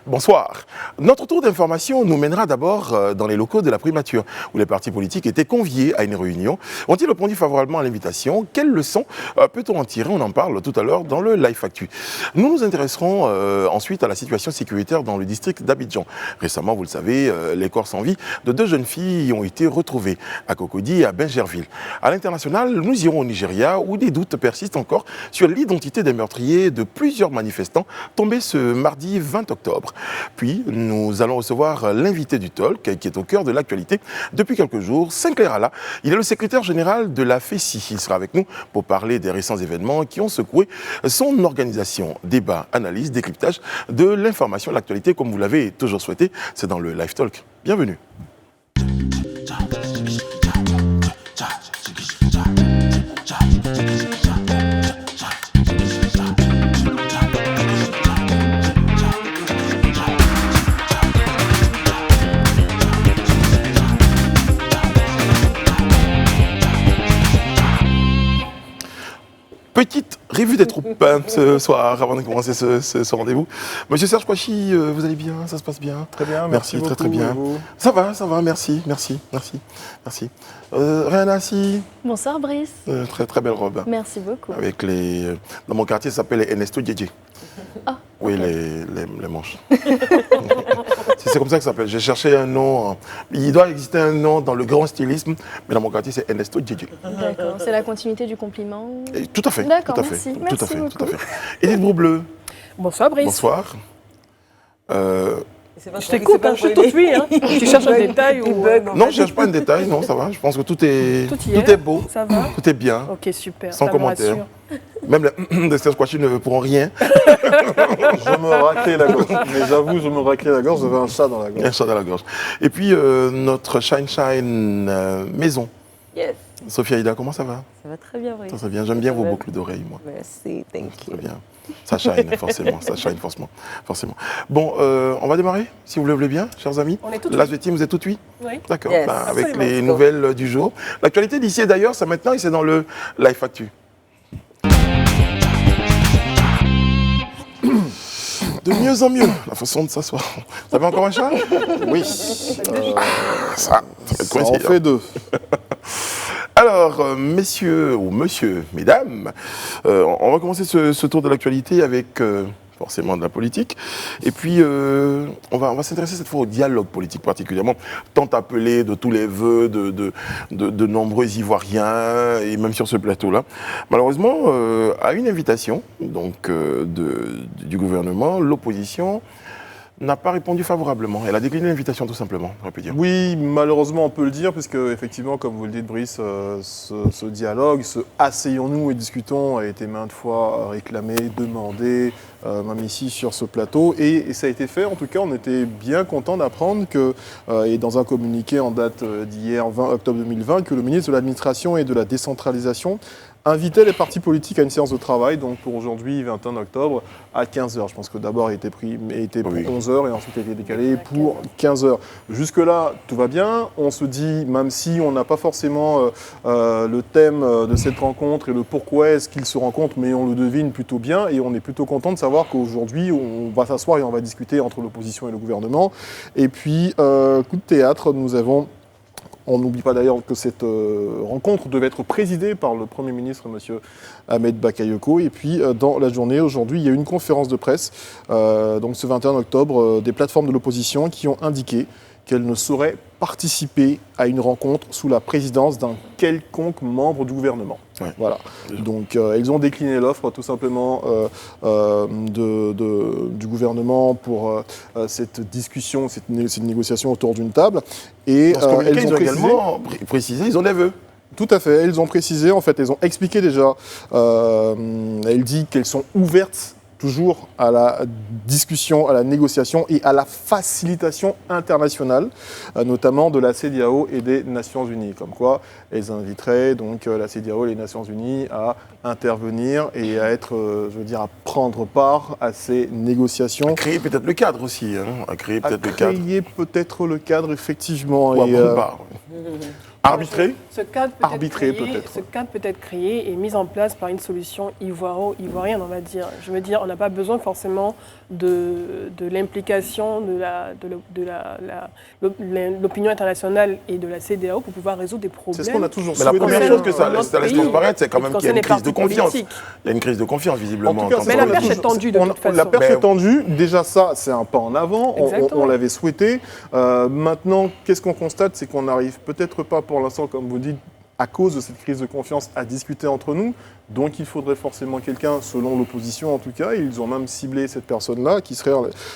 Bonsoir. Notre tour d'information nous mènera d'abord dans les locaux de la primature, où les partis politiques étaient conviés à une réunion. Ont-ils répondu favorablement à l'invitation? Quelles leçons peut-on en tirer? On en parle tout à l'heure dans le Live Actu. Nous nous intéresserons ensuite à la situation sécuritaire dans le district d'Abidjan. Récemment, vous le savez, les corps sans vie de 2 jeunes filles ont été retrouvés à Cocody et à Bingerville. À l'international, nous irons au Nigeria, où des doutes persistent encore sur l'identité des meurtriers de plusieurs manifestants tombés ce mardi 20 octobre. Puis, nous allons recevoir l'invité du Talk, qui est au cœur de l'actualité depuis quelques jours, Sinclair Allah. Il est le secrétaire général de la FECI. Il sera avec nous pour parler des récents événements qui ont secoué son organisation. Débat, analyse, décryptage de l'information, l'actualité, comme vous l'avez toujours souhaité. C'est dans le Live Talk. Bienvenue. Petite revue des troupes ce soir, avant de commencer ce rendez-vous. Monsieur Serge Kouachi, vous allez bien? Ça se passe bien? Très bien, merci beaucoup, très bien. Ça va, merci. Rihanna, si. Bonsoir Brice. Très belle robe. Merci beaucoup. Avec les... Dans mon quartier, ça s'appelle les Ernesto Djedje. Ah, oui, okay. les manches. C'est comme ça que ça s'appelle. J'ai cherché un nom. Il doit exister un nom dans le grand stylisme, mais dans mon quartier, c'est Ernesto Djedje. D'accord. C'est la continuité du compliment? Tout à fait. D'accord, merci. Merci tout à beaucoup. fait. Edith Broubleu. Bonsoir Brice. Bonsoir. Je t'écoute, je suis tout oui. Hein. Tu cherches un détail ou... Non, je ne cherche pas un détail, non, ça va. Je pense que tout est beau, ça va. tout est bien. Ok, super. Sans commentaire. Même les Serge Kouachi ne pourront rien. Je me raclais la gorge. Mais j'avoue, je me raclais la gorge, j'avais un chat dans la gorge. Un chat dans la gorge. Et puis, notre Shine maison. Yes. Sophia Ida, comment ça va? Ça va très bien, oui. Ça va bien. J'aime bien vos boucles d'oreilles, moi. Merci, thank you. Très bien. Ça shine, forcément. Forcément. Bon, on va démarrer, si vous le voulez bien, chers amis. On est tout La team, vous êtes tout oui? Oui. D'accord. Yes. Avec les nouvelles du jour. L'actualité d'ici et d'ailleurs, c'est maintenant et c'est dans le Live Actu. De mieux en mieux, la façon de s'asseoir. Vous avez encore un chat? Oui. Ça en fait 2. Alors, messieurs ou mesdames, on va commencer ce tour de l'actualité avec forcément de la politique. Et puis, on va s'intéresser cette fois au dialogue politique particulièrement, tant appelé de tous les vœux de nombreux Ivoiriens, et même sur ce plateau-là. Malheureusement, à une invitation donc, du gouvernement, l'opposition n'a pas répondu favorablement. Elle a décliné l'invitation tout simplement, on peut dire. Oui, malheureusement on peut le dire, puisque effectivement, comme vous le dites Brice, ce dialogue, ce asseyons-nous et discutons a été maintes fois réclamé, demandé, même ici sur ce plateau, et ça a été fait. En tout cas, on était bien content d'apprendre que, et dans un communiqué en date d'hier, 20 octobre 2020, que le ministre de l'Administration et de la Décentralisation invitait les partis politiques à une séance de travail, donc pour aujourd'hui, 21 octobre, à 15h. Je pense que d'abord, il était pour 11h et ensuite il a été décalé pour 15h. Jusque-là, tout va bien. On se dit, même si on n'a pas forcément le thème de cette rencontre et le pourquoi est-ce qu'ils se rencontrent, mais on le devine plutôt bien et on est plutôt content de savoir qu'aujourd'hui, on va s'asseoir et on va discuter entre l'opposition et le gouvernement. Et puis, coup de théâtre, nous avons... On n'oublie pas d'ailleurs que cette rencontre devait être présidée par le Premier ministre, M. Ahmed Bakayoko. Et puis, dans la journée, aujourd'hui, il y a eu une conférence de presse, donc ce 21 octobre, des plateformes de l'opposition qui ont indiqué qu'elles ne sauraient participer à une rencontre sous la présidence d'un quelconque membre du gouvernement. Ouais. Voilà. Donc, ils ont décliné l'offre tout simplement du gouvernement pour cette discussion, cette négociation autour d'une table. Et elles ont également précisé, ils ont des vœux. Tout à fait. Elles ont précisé, en fait, elles ont expliqué déjà. Elles disent qu'elles sont ouvertes toujours à la discussion, à la négociation et à la facilitation internationale, notamment de la CEDEAO et des Nations Unies. Comme quoi, elles inviteraient donc la CEDEAO et les Nations Unies à intervenir et à être, à prendre part à ces négociations. À créer peut-être le cadre aussi, hein. À créer peut-être le cadre, effectivement. À créer peut-être le cadre, effectivement. Arbitré. Ce cadre peut être créé et mis en place par une solution ivoirienne, on va dire. Je veux dire, on n'a pas besoin forcément de l'implication de l'opinion internationale et de la CEDEAO pour pouvoir résoudre des problèmes. C'est ce qu'on a toujours Mais la souhaité. première chose que ça laisse transparaître, c'est quand même qu'il y a une crise de confiance. politiques. Il y a une crise de confiance, visiblement. En tout cas, Mais la perche est tendue de toute façon. La perche est tendue. Déjà, ça, c'est un pas en avant. On l'avait souhaité. Maintenant, qu'est-ce qu'on constate? C'est qu'on n'arrive peut-être pas pour l'instant, comme vous dites, à cause de cette crise de confiance, à discuter entre nous. Donc, il faudrait forcément quelqu'un, selon l'opposition en tout cas. Ils ont même ciblé cette personne-là, qui serait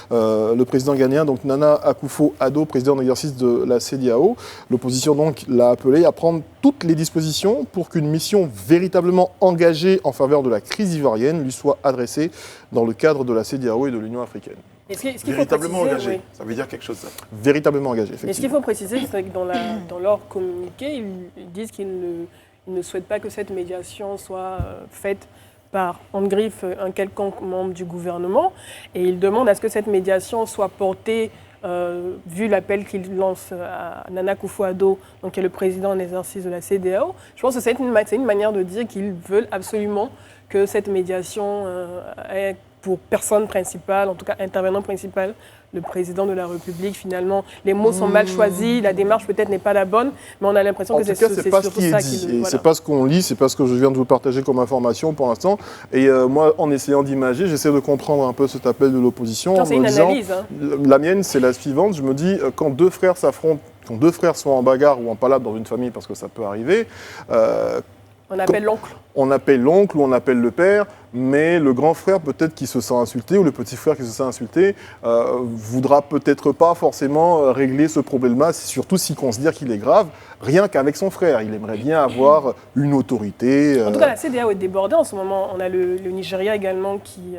le président ghanéen, donc Nana Akufo-Addo, président d'exercice de la CEDEAO. L'opposition donc l'a appelé à prendre toutes les dispositions pour qu'une mission véritablement engagée en faveur de la crise ivoirienne lui soit adressée dans le cadre de la CEDEAO et de l'Union africaine. Véritablement engagé, ça veut dire quelque chose, ça. Véritablement engagé, effectivement. Et ce qu'il faut préciser, c'est que dans leur communiqué, ils disent qu'ils ne souhaitent pas que cette médiation soit faite par, en griffe, un quelconque membre du gouvernement. Et ils demandent à ce que cette médiation soit portée, vu l'appel qu'ils lancent à Nana Akufo-Addo, donc qui est le président en exercice de la CEDEAO. Je pense que c'est une manière de dire qu'ils veulent absolument que cette médiation ait pour personne principale, en tout cas intervenant principal, le président de la République. Finalement, les mots sont mal choisis, la démarche peut-être n'est pas la bonne, mais on a l'impression que c'est surtout ça qui est dit. C'est pas ce qu'on lit, c'est pas ce que je viens de vous partager comme information pour l'instant. Et moi, en essayant d'imager, j'essaie de comprendre un peu cet appel de l'opposition. C'est une analyse. La mienne, c'est la suivante. Je me dis, quand deux frères s'affrontent, quand deux frères sont en bagarre ou en palabre dans une famille, parce que ça peut arriver, on appelle l'oncle. On appelle l'oncle ou on appelle le père, mais le grand frère peut-être qui se sent insulté ou le petit frère qui se sent insulté voudra peut-être pas forcément régler ce problème-là, surtout s'il considère qu'il est grave, rien qu'avec son frère. Il aimerait bien avoir une autorité. En tout cas, la CEDEAO est débordée en ce moment. On a le Nigeria également qui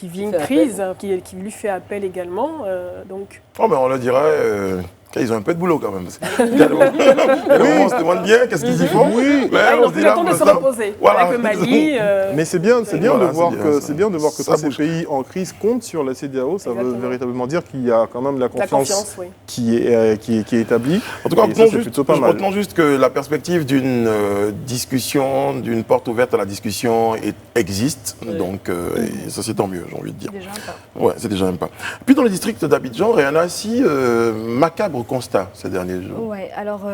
vit une crise, qui lui fait appel également. Donc... Oh, mais on le dirait... Ils ont un peu de boulot quand même. On se demande bien qu'est-ce qu'ils y font. Oui, ils n'ont plus le temps de se reposer. Voilà. Avec le Mali. Mais c'est bien de voir que tous ces pays en crise comptent sur la CEDEAO. Ça veut véritablement dire qu'il y a quand même la confiance qui est établie. En tout cas, retenons juste que la perspective d'une discussion, d'une porte ouverte à la discussion existe. Oui. Donc, et ça c'est tant mieux, j'ai envie de dire. C'est déjà un pas. Ouais, c'est déjà un pas. Puis dans le district d'Abidjan, rien ainsi macabre constat ces derniers jours. Oui, alors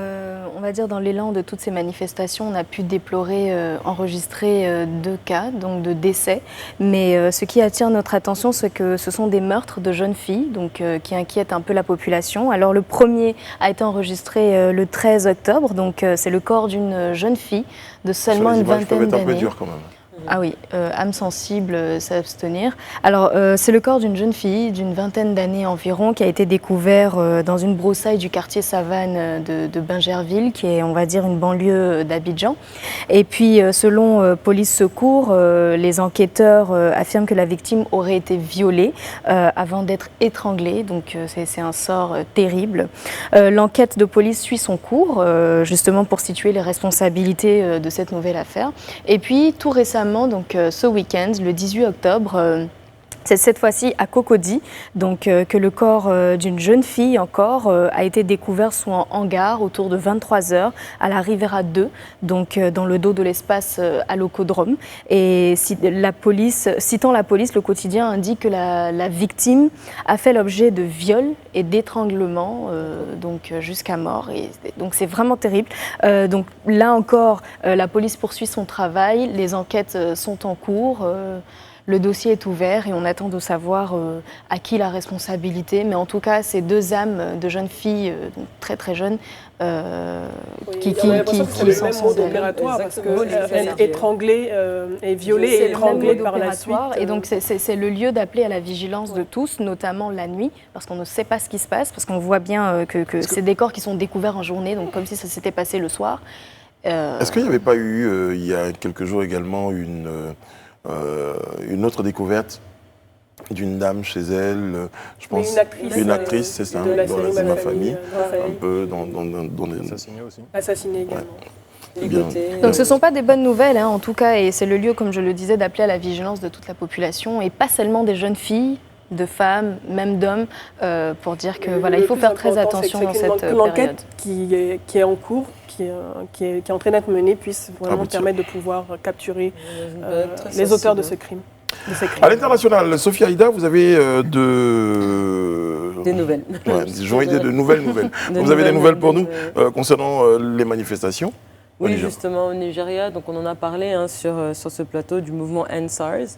on va dire dans l'élan de toutes ces manifestations, on a pu déplorer, enregistrer 2 cas donc de décès. Mais ce qui attire notre attention, c'est que ce sont des meurtres de jeunes filles donc, qui inquiètent un peu la population. Alors le premier a été enregistré le 13 octobre, donc c'est le corps d'une jeune fille de seulement une vingtaine d'années. Ça peut être un peu dur quand même. Ah oui, âme sensible, s'abstenir. Alors, c'est le corps d'une jeune fille d'une vingtaine d'années environ qui a été découvert dans une broussaille du quartier Savane de Bingerville, qui est, on va dire, une banlieue d'Abidjan. Et puis, selon Police Secours, les enquêteurs affirment que la victime aurait été violée avant d'être étranglée. Donc, c'est un sort terrible. L'enquête de police suit son cours, justement pour situer les responsabilités de cette nouvelle affaire. Et puis, tout récemment, donc ce week-end, le 18 octobre, c'est cette fois-ci à Cocody, donc que le corps d'une jeune fille encore a été découvert sous un hangar autour de 23h à la Rivera 2, donc dans le dos de l'espace Allocodrome. Et citant la police, le quotidien indique que la victime a fait l'objet de viols et d'étranglement, donc jusqu'à mort. Et donc c'est vraiment terrible. Donc là encore, la police poursuit son travail, les enquêtes sont en cours. Le dossier est ouvert et on attend de savoir à qui la responsabilité. Mais en tout cas, ces 2 âmes de jeunes filles, donc très très jeunes, qui s'en sont opératoire parce que étranglée et violée et étranglée par la suite. Et donc c'est le lieu d'appeler à la vigilance de tous, notamment la nuit, parce qu'on ne sait pas ce qui se passe, parce qu'on voit bien que c'est des corps qui sont découverts en journée, donc comme si ça s'était passé le soir. Est-ce qu'il n'y avait pas eu, il y a quelques jours également, une autre découverte d'une dame chez elle, je pense, une actrice, c'est ça, de la série Ma famille, un peu dans assassinée aussi. Assassinée également. Ouais. Donc ce ne sont pas des bonnes nouvelles, en tout cas, et c'est le lieu, comme je le disais, d'appeler à la vigilance de toute la population, et pas seulement des jeunes filles, de femmes, même d'hommes, pour dire que voilà, il faut faire très attention dans cette période. L'enquête qui est en cours, qui est en train d'être menée, puisse vraiment permettre de pouvoir capturer les auteurs de ce crime. À l'international, Sophie Aïda, vous avez des nouvelles. Ouais, j'ai idée de nouvelles nouvelles. Vous avez des nouvelles pour nous concernant les manifestations? Oui, justement, au Nigeria, donc on en a parlé sur ce plateau du mouvement End SARS.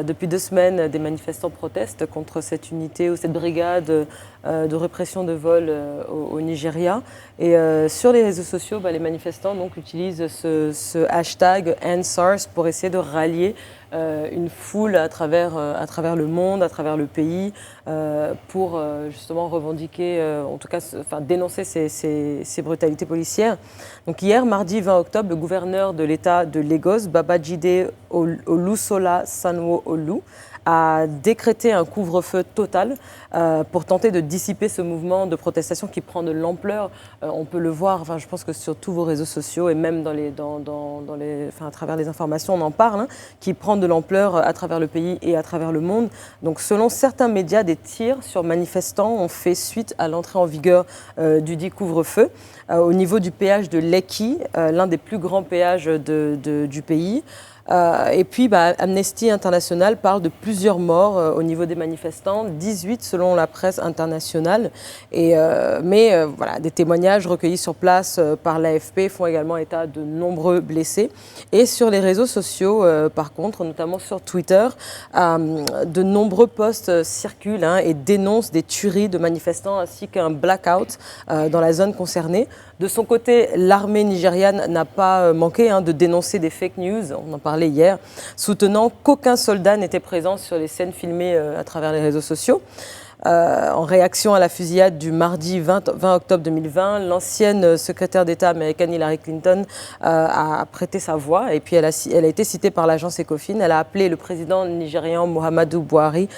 Depuis 2 semaines, des manifestants protestent contre cette unité ou cette brigade de répression de vol au Nigeria. Et sur les réseaux sociaux, les manifestants donc, utilisent ce hashtag End SARS pour essayer de rallier une foule à travers le monde, à travers le pays, pour justement revendiquer, en tout cas dénoncer ces brutalités policières. Donc hier, mardi 20 octobre, le gouverneur de l'État de Lagos, Babajide Olusola Sanwo-Olu, a décrété un couvre-feu total pour tenter de dissiper ce mouvement de protestation qui prend de l'ampleur. On peut le voir, je pense que sur tous vos réseaux sociaux et même à travers les informations, on en parle, qui prend de l'ampleur à travers le pays et à travers le monde. Donc selon certains médias, des tirs sur manifestants ont fait suite à l'entrée en vigueur du dit couvre-feu. Au niveau du péage de Lekki, l'un des plus grands péages du pays. Et puis, Amnesty International parle de plusieurs morts au niveau des manifestants, 18 selon la presse internationale. Mais des témoignages recueillis sur place par l'AFP font également état de nombreux blessés. Et sur les réseaux sociaux, par contre, notamment sur Twitter, de nombreux posts circulent et dénoncent des tueries de manifestants ainsi qu'un blackout dans la zone concernée. De son côté, l'armée nigériane n'a pas manqué de dénoncer des fake news, on en parlait hier, soutenant qu'aucun soldat n'était présent sur les scènes filmées à travers les réseaux sociaux. En réaction à la fusillade du mardi 20 octobre 2020, l'ancienne secrétaire d'État américaine Hillary Clinton a prêté sa voix et puis elle a été citée par l'agence Ecofin. Elle a appelé le président nigérian Muhammadu Buhari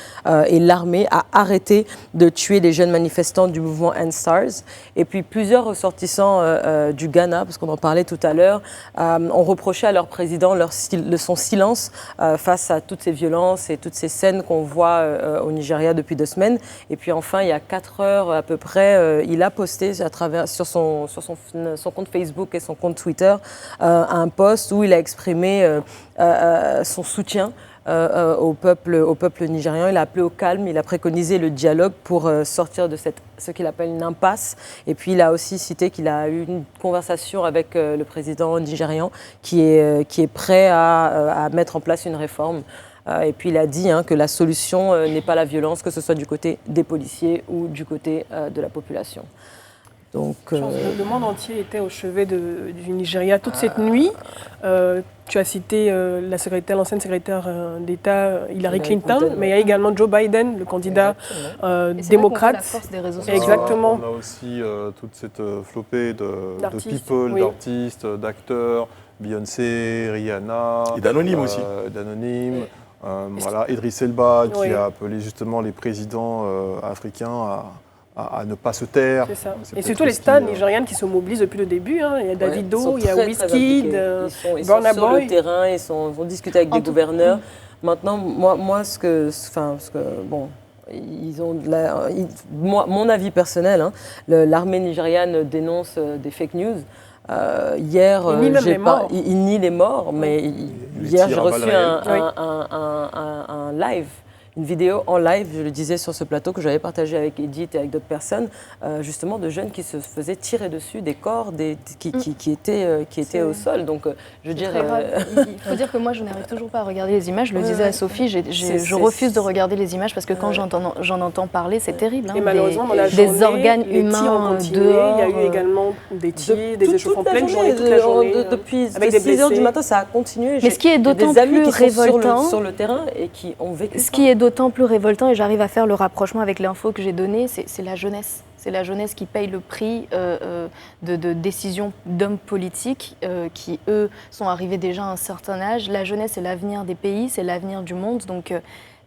et l'armée à arrêter de tuer les jeunes manifestants du mouvement End SARS. Et puis plusieurs ressortissants du Ghana, parce qu'on en parlait tout à l'heure, ont reproché à leur président son silence face à toutes ces violences et toutes ces scènes qu'on voit au Nigeria depuis 2 semaines. Et puis enfin, il y a 4 heures à peu près, il a posté sur son compte Facebook et son compte Twitter un post où il a exprimé son soutien au peuple nigérian. Il a appelé au calme, il a préconisé le dialogue pour sortir de ce qu'il appelle une impasse. Et puis il a aussi cité qu'il a eu une conversation avec le président nigérian qui est prêt à mettre en place une réforme. Et puis il a dit que la solution n'est pas la violence, que ce soit du côté des policiers ou du côté de la population. Donc, le monde entier était au chevet du Nigeria toute cette nuit. Tu as cité l'ancienne secrétaire d'État Hillary Clinton, mais il y a également Joe Biden, le candidat démocrate. La force des réseaux sociaux. Exactement. On a aussi toute cette flopée de D'artistes, people, oui. d'artistes, d'acteurs, Beyoncé, Rihanna. Et d'anonymes aussi. D'anonymes. Voilà, Idriss Elba qui Oui. a appelé justement les présidents africains à ne pas se taire. C'est ça. C'est Et peut-être surtout les aussi, stars nigérianes qui se mobilisent depuis le début. Il y a Davido, il y a Wizkid, Ils sont Burna sur Boy. le terrain, ils vont discuter avec des gouverneurs. Maintenant, moi, ils ont mon avis personnel, l'armée nigériane dénonce des fake news. Hier, Il nie même les morts. il nie les morts, mais hier j'ai tirs à reçu balles réelles. un live, une vidéo en live, je le disais sur ce plateau que j'avais partagé avec Edith et avec d'autres personnes, justement de jeunes qui se faisaient tirer dessus, des corps qui étaient au sol. Donc, je veux dire, Très grave. Il faut dire que moi, je n'arrive toujours pas à regarder les images. Je le disais à Sophie, je refuse de regarder les images parce que quand j'en entends parler, c'est terrible. Et malheureusement, dans la des journée, organes les tirs ont humains continué. dehors. Il y a eu également des tirs, des échauffements en toute la pleine journée, toute la journée. Depuis avec des 6 heures du blessés. matin, ça a continué. Mais ce qui est d'autant des amis plus qui sont révoltant, sur le terrain et qui ont vécu ce ça. qui est d'autant plus révoltant, et j'arrive à faire le rapprochement avec l'info que j'ai donnée, c'est la jeunesse. C'est la jeunesse qui paye le prix de décisions d'hommes politiques qui, eux, sont arrivés déjà à un certain âge. La jeunesse, c'est l'avenir des pays, c'est l'avenir du monde. Donc,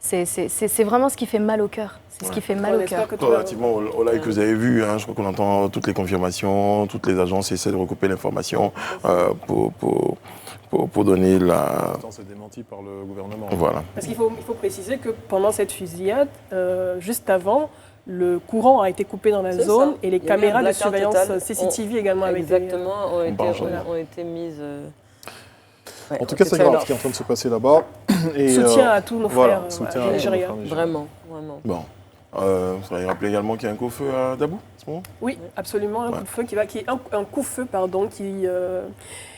C'est vraiment ce qui fait mal au cœur. C'est ce qui fait mal au cœur. Relativement au live que vous avez vu, je crois qu'on entend toutes les confirmations, toutes les agences essaient de recouper l'information pour donner la... C'est démenti par le gouvernement. Voilà. Parce qu'il faut préciser que pendant cette fusillade, juste avant, le courant a été coupé dans la zone et les caméras de surveillance CCTV également avaient été... Exactement, ont été mises... Ouais, en tout cas, c'est grave ce qui est en train de se passer là-bas. Soutien à tous nos frères nigériens. Vraiment. Bon. Vous allez rappeler également qu'il y a un coup-feu à Dabou, en ce moment ? Oui, absolument. Un coup-feu un coup-feu,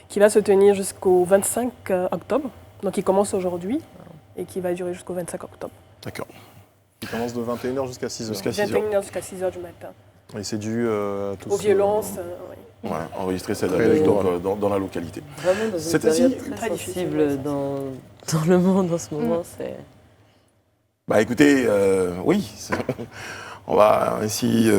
qui va se tenir jusqu'au 25 octobre. Donc, il commence aujourd'hui et qui va durer jusqu'au 25 octobre. D'accord. Il commence de 21h jusqu'à 6h. 21h jusqu'à 6h du matin. Et c'est dû aux violences. Ouais, enregistrer cette adage dans la localité. Vraiment dans une période très sensible dans le monde en ce moment. Bah écoutez, oui, on va ainsi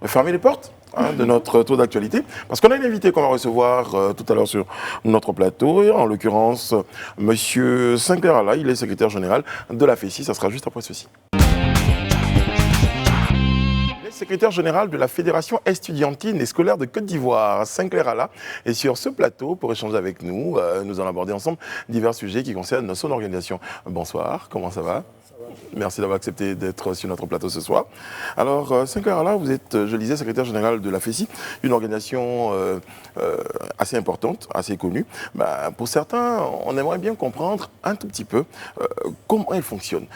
fermer les portes de notre tour d'actualité, parce qu'on a une invitée qu'on va recevoir tout à l'heure sur notre plateau, et en l'occurrence, Monsieur Sinclair Alla, il est secrétaire général de la FESI, ça sera juste après ceci. Secrétaire général de la Fédération estudiantine et scolaire de Côte d'Ivoire, Sinclair Alla, est sur ce plateau pour échanger avec nous. Nous allons aborder ensemble divers sujets qui concernent son organisation. Bonsoir, comment ça va ? Merci d'avoir accepté d'être sur notre plateau ce soir. Alors, Sinclair Alla, vous êtes, je le disais, secrétaire général de la FESI, une organisation assez importante, assez connue. Pour certains, on aimerait bien comprendre un tout petit peu comment elle fonctionne.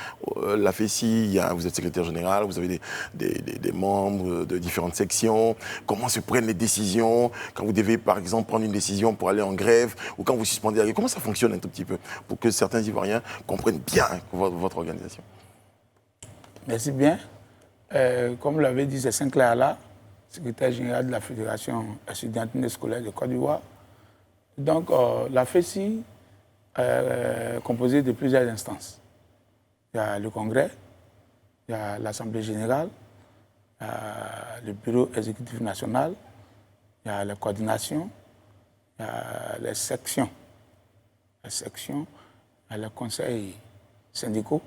La FESI, vous êtes secrétaire général, vous avez des membres de différentes sections. Comment se prennent les décisions quand vous devez, par exemple, prendre une décision pour aller en grève ou quand vous suspendez. Comment ça fonctionne un tout petit peu pour que certains Ivoiriens comprennent bien votre organisation? Merci bien. Comme l'avait dit, c'est Sinclair Alla, secrétaire général de la Fédération estudiantine et scolaire de Côte d'Ivoire. Donc, la FESI est composée de plusieurs instances. Il y a le Congrès, il y a l'Assemblée générale, il y a le Bureau exécutif national, il y a la coordination, il y a les sections. Il y a les conseils syndicaux.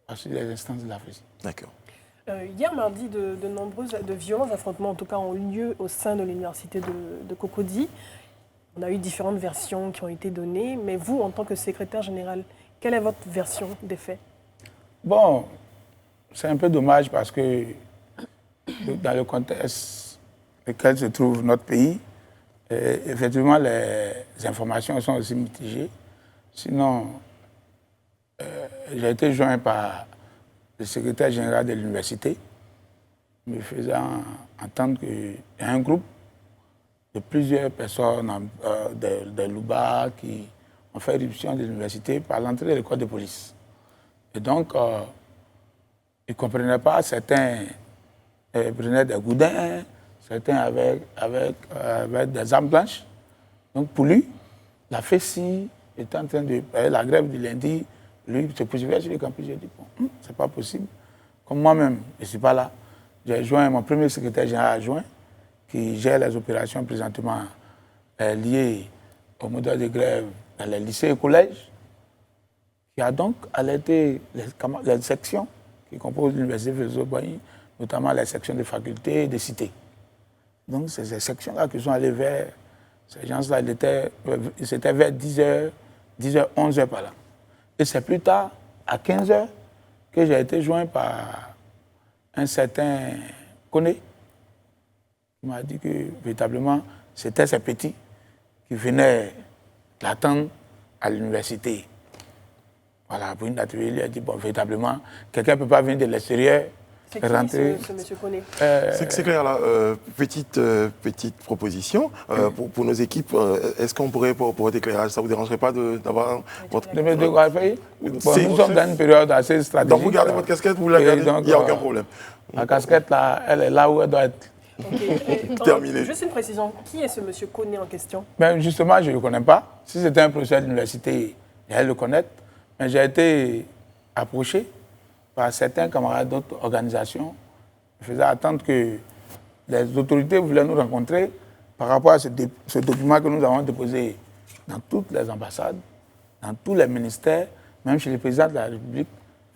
Voici les instances de la FESI. D'accord. Hier mardi, de violents affrontements, en tout cas, ont eu lieu au sein de l'université de Cocody. On a eu différentes versions qui ont été données, mais vous, en tant que secrétaire général, quelle est votre version des faits? Bon, c'est un peu dommage parce que dans le contexte dans lequel se trouve notre pays, effectivement, les informations sont aussi mitigées. Sinon, j'ai été joint par le secrétaire général de l'université, me faisant entendre qu'il y a un groupe de plusieurs personnes de Louba qui ont fait éruption de l'université par l'entrée de l'école de police. Et donc, ils ne comprenaient pas, certains prenaient des goudins, certains avec des armes blanches. Donc pour lui, la FESI était en train de faire la grève du lundi. Lui, se poursuivait sur le campus. J'ai dit, bon, c'est pas possible. Comme moi-même, je ne suis pas là. J'ai joint mon premier secrétaire général adjoint, qui gère les opérations présentement liées au modèle de grève dans les lycées et collèges, qui a donc alerté les sections qui composent l'université Félix-Houphouët-Boigny, notamment les sections de facultés et de cités. Donc, c'est ces sections-là qui sont allées vers ces gens-là. C'était vers 10h, 11h par là. Et c'est plus tard, à 15h, que j'ai été joint par un certain Koné, qui m'a dit que, véritablement, c'était ces petits qui venaient l'attendre à l'université. Voilà, pour une atelier, il a dit, bon, véritablement, quelqu'un ne peut pas venir de l'extérieur, rentrer. C'est M. Koné. C'est clair, là. Petite proposition. Pour nos équipes, est-ce qu'on pourrait, pour votre éclairage, ça ne vous dérangerait pas d'avoir votre... Nous sommes dans une période assez stratégique. Donc vous gardez votre casquette, vous la gardez, il n'y a aucun problème. La casquette, là, elle est là où elle doit être. Terminé. Juste une précision, qui est ce monsieur Koné en question? Mais justement, je ne le connais pas. Si c'était un professeur d'université, j'allais le connaître. Mais j'ai été approché par certains camarades d'autres organisations, qui faisaient attendre que les autorités voulaient nous rencontrer par rapport à ce document que nous avons déposé dans toutes les ambassades, dans tous les ministères, même chez le président de la République,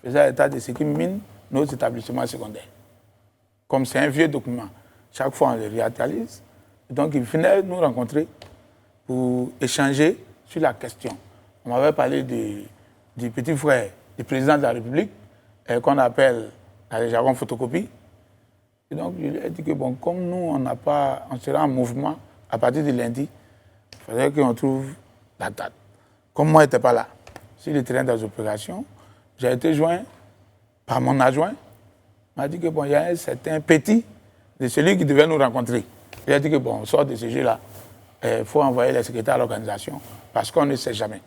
faisait état de ce qui mine nos établissements secondaires. Comme c'est un vieux document, chaque fois on le réactualise. Donc il venait nous rencontrer pour échanger sur la question. On m'avait parlé du petit frère du président de la République, qu'on appelle dans le jargon photocopie. Et donc je lui ai dit que bon, comme nous, on sera en mouvement à partir de lundi, il faudrait qu'on trouve la date. Comme moi, je n'étais pas là, sur le terrain des opérations, j'ai été joint par mon adjoint. Il m'a dit que bon, il y a un certain petit de celui qui devait nous rencontrer. Il a dit que bon, on sort de ce jeu-là, il faut envoyer les secrétaires à l'organisation parce qu'on ne sait jamais.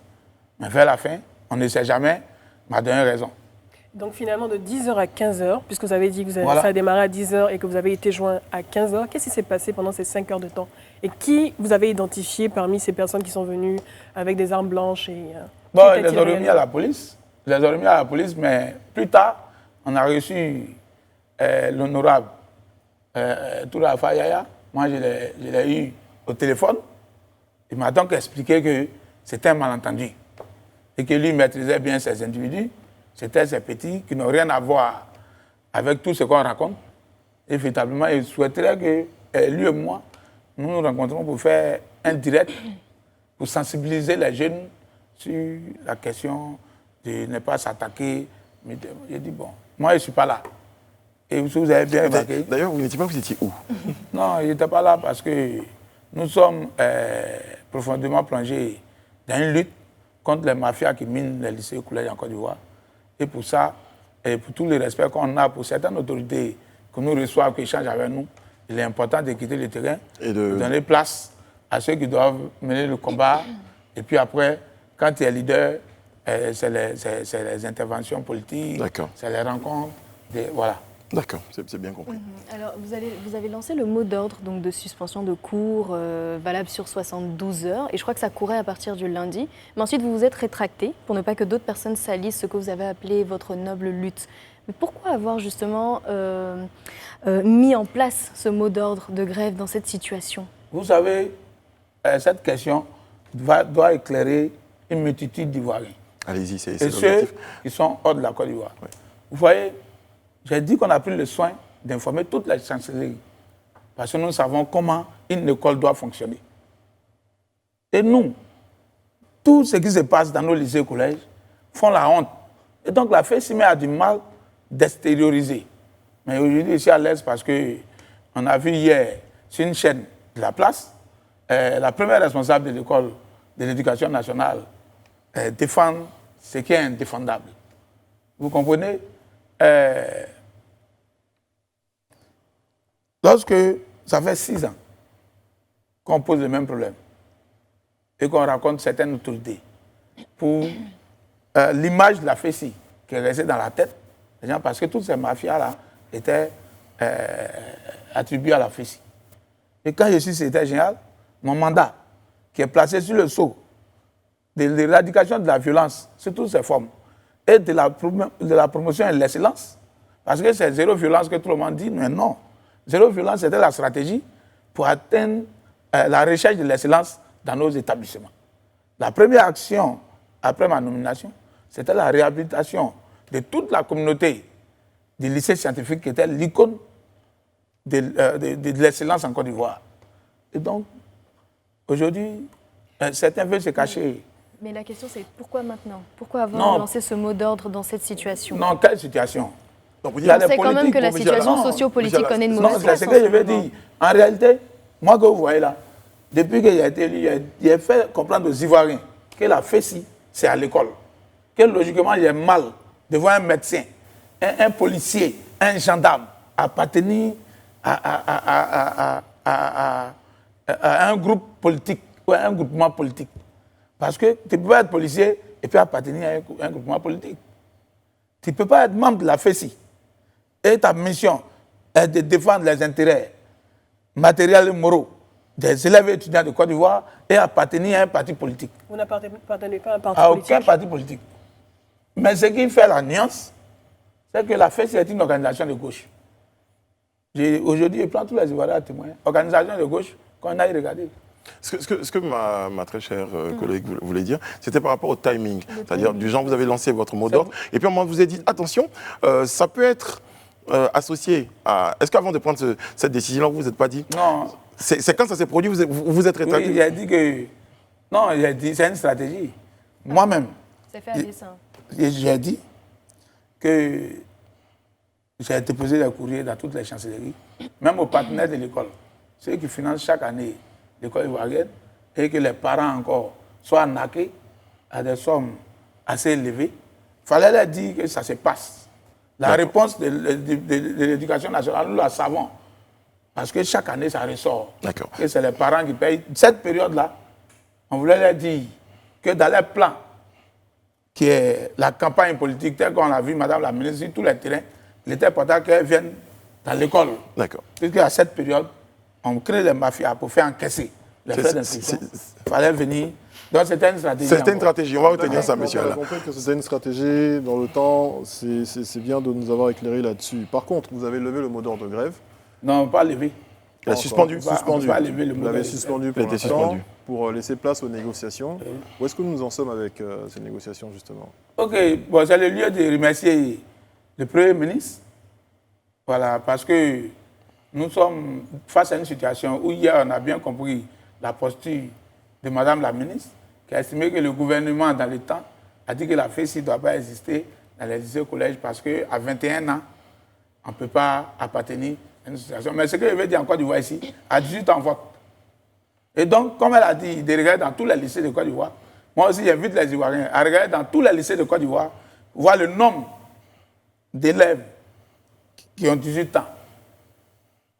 Mais vers la fin, on ne sait jamais, m'a donné raison. Donc finalement, de 10h à 15h, puisque vous avez dit que Voilà. ça a démarré à 10h et que vous avez été joint à 15h, qu'est-ce qui s'est passé pendant ces 5 heures de temps? Et qui vous avez identifié parmi ces personnes qui sont venues avec des armes blanches Bon, ils les ont remis à la police. Ils les ont remis à la police, mais plus tard, on a reçu l'honorable Toura Fayaya. Moi, je l'ai eu au téléphone. Il m'a donc expliqué que c'était un malentendu et que lui maîtrisait bien ces individus. C'était ces petits qui n'ont rien à voir avec tout ce qu'on raconte. Et véritablement, il souhaiterait que lui et moi, nous nous rencontrons pour faire un direct, pour sensibiliser les jeunes sur la question de ne pas s'attaquer. J'ai dit, bon, moi, je ne suis pas là. Et vous avez bien remarqué. D'ailleurs, vous n'étiez pas, vous étiez où? Non, il n'était pas là parce que nous sommes profondément plongés dans une lutte contre les mafias qui minent les lycées et collèges en Côte d'Ivoire. Et pour ça, et pour tout le respect qu'on a pour certaines autorités que nous reçoivent, qui échangent avec nous, il est important de quitter le terrain et de donner place à ceux qui doivent mener le combat. Et puis après, quand tu es leader, c'est les interventions politiques, c'est les rencontres, voilà. D'accord, c'est bien compris. Alors, vous avez lancé le mot d'ordre donc de suspension de cours valable sur 72 heures, et je crois que ça courait à partir du lundi. Mais ensuite, vous vous êtes rétracté pour ne pas que d'autres personnes salissent ce que vous avez appelé votre noble lutte. Mais pourquoi avoir justement mis en place ce mot d'ordre de grève dans cette situation? Vous savez, cette question doit éclairer une multitude d'Ivoiriens. Allez-y, c'est et ceux qui sont hors de la Côte d'Ivoire. Ouais. Vous voyez, j'ai dit qu'on a pris le soin d'informer toute la chancellerie parce que nous savons comment une école doit fonctionner. Et nous, tout ce qui se passe dans nos lycées et collèges font la honte. Et donc la FECIME a du mal d'extérioriser. Mais aujourd'hui, je suis à l'aise parce qu'on a vu hier sur une chaîne de la place, la première responsable de l'école de l'éducation nationale défendre ce qui est indéfendable. Vous comprenez? Lorsque ça fait 6 ans qu'on pose le même problème et qu'on raconte certaines autorités pour l'image de la FECI qui est restée dans la tête des gens, parce que toutes ces mafias-là étaient attribuées à la FECI. Et quand je suis secrétaire général, mon mandat, qui est placé sur le sceau de l'éradication de la violence sous toutes ses formes et de la promotion de l'excellence, parce que c'est zéro violence que tout le monde dit, mais non. Zéro violence, c'était la stratégie pour atteindre la recherche de l'excellence dans nos établissements. La première action après ma nomination, c'était la réhabilitation de toute la communauté du lycée scientifique qui était l'icône de l'excellence en Côte d'Ivoire. Et donc, aujourd'hui, certains veulent se cacher. Mais la question c'est pourquoi maintenant? Pourquoi avoir lancé ce mot d'ordre dans cette situation? Non, quelle situation? On sait quand même que la situation sociopolitique connaît une mauvaise place. Non, c'est ce que je veux dire. En réalité, moi que vous voyez là, depuis qu'il a été élu, il a fait comprendre aux Ivoiriens que la FECI, c'est à l'école. Que logiquement, il est mal de voir un médecin, un policier, un gendarme appartenir à un groupe politique ou à un groupement politique. Parce que tu ne peux pas être policier et puis appartenir à un groupement politique. Tu ne peux pas être membre de la FECI et ta mission est de défendre les intérêts matériels et moraux des élèves et étudiants de Côte d'Ivoire et appartenir à un parti politique. Vous n'appartenez pas à un parti politique? À aucun parti politique. Mais ce qui fait la nuance, c'est que la FECI est une organisation de gauche. Aujourd'hui, je prends tous les Ivoiriens à témoin. Organisation de gauche, qu'on aille regarder. Ce que ma très chère collègue voulait dire, c'était par rapport au timing. C'est-à-dire, du genre, vous avez lancé votre mot d'ordre, et puis à un moment, vous avez dit, attention, ça peut être associé à... Est-ce qu'avant de prendre cette décision-là, vous ne vous êtes pas dit... Non. C'est quand ça s'est produit, vous êtes rétracté? Oui, il a dit que... Non, il a dit c'est une stratégie. Moi-même, C'est fait à dessein. j'ai dit que j'ai déposé des courriers dans toutes les chancelleries, même aux partenaires de l'école, ceux qui financent chaque année l'école ivoirienne, et que les parents encore soient naqués à des sommes assez élevées. Il fallait leur dire que ça se passe. La réponse de l'éducation nationale, nous la savons. Parce que chaque année, ça ressort. Et c'est les parents qui payent. Cette période-là, on voulait leur dire que dans les plans, qui est la campagne politique, telle qu'on l'a vu, Madame la ministre, sur tous les terrains, il était important qu'elles viennent dans l'école. D'accord. Puisqu'à cette période, on crée les mafias pour faire encaisser les frais d'inscription. Il fallait venir. Donc c'était une stratégie. C'était une stratégie, on va retenir ça, monsieur. On a compris que c'était une stratégie dans le temps, c'est bien de nous avoir éclairé là-dessus. Par contre, vous avez levé le mot d'ordre de grève. Non, pas levé. Il a suspendu. Suspendu. Pas levé le mot Vous l'avez d'ordre. suspendu pour l'instant, pour laisser place aux négociations. Où est-ce que nous en sommes avec ces négociations, justement? Ok, bon, c'est le lieu de remercier le Premier ministre. Voilà, parce que nous sommes face à une situation où hier on a bien compris la posture de Madame la ministre, qui a estimé que le gouvernement, dans le temps, a dit que la FESI ne doit pas exister dans les lycées collèges parce qu'à 21 ans, on ne peut pas appartenir à une situation. Mais ce que je veux dire en Côte d'Ivoire ici, à 18 ans, on vote. Et donc, comme elle a dit, de regarder dans tous les lycées de Côte d'Ivoire, moi aussi j'invite les Ivoiriens à regarder dans tous les lycées de Côte d'Ivoire, voir le nombre d'élèves qui ont 18 ans,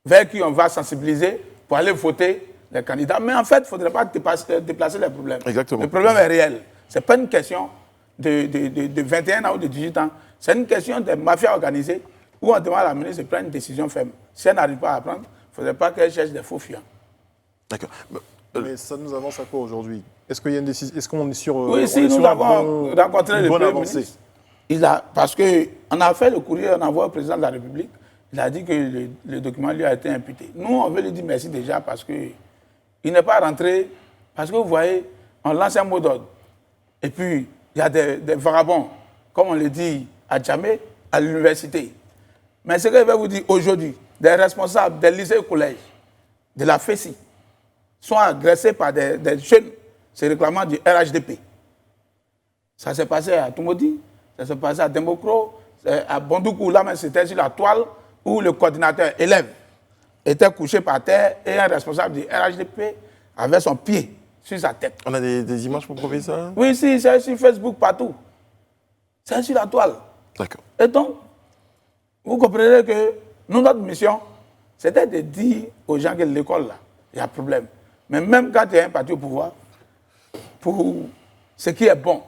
vers qui on va sensibiliser pour aller voter les candidats. Mais en fait, il ne faudrait pas déplacer les problèmes. Exactement. Le problème est réel. Ce n'est pas une question de 21 ans ou de 18 ans. C'est une question de mafia organisée où on demande à la ministre de prendre une décision ferme. Si elle n'arrive pas à prendre, il ne faudrait pas qu'elle cherche des faux fiants. D'accord. Mais ça nous avance à quoi aujourd'hui? Est-ce qu'il y a une décision? Est-ce qu'on est sur Oui, si nous avons rencontré le Premier ministre, parce qu'on a fait le courrier, on a envoyé au président de la République, il a dit que le document lui a été imputé. Nous, on veut lui dire merci déjà parce qu'il n'est pas rentré, parce que vous voyez, on lance un mot d'ordre. Et puis, il y a des vagabonds, comme on le dit à Djamé, à l'université. Mais ce que je vais vous dire aujourd'hui, des responsables des lycées et collèges, de la FESI, sont agressés par des jeunes se réclamant du RHDP. Ça s'est passé à Tumodi, ça s'est passé à Dembokro, à Bondoukou, là, mais c'était sur la toile où le coordinateur élève était couché par terre et un responsable du RHDP avait son pied sur sa tête. On a des images pour prouver ça? Oui, si, c'est sur Facebook partout. C'est sur la toile. D'accord. Et donc, vous comprenez que nous, notre mission, c'était de dire aux gens que l'école, là, il y a problème. Mais même quand tu es un parti au pouvoir, pour ce qui est bon,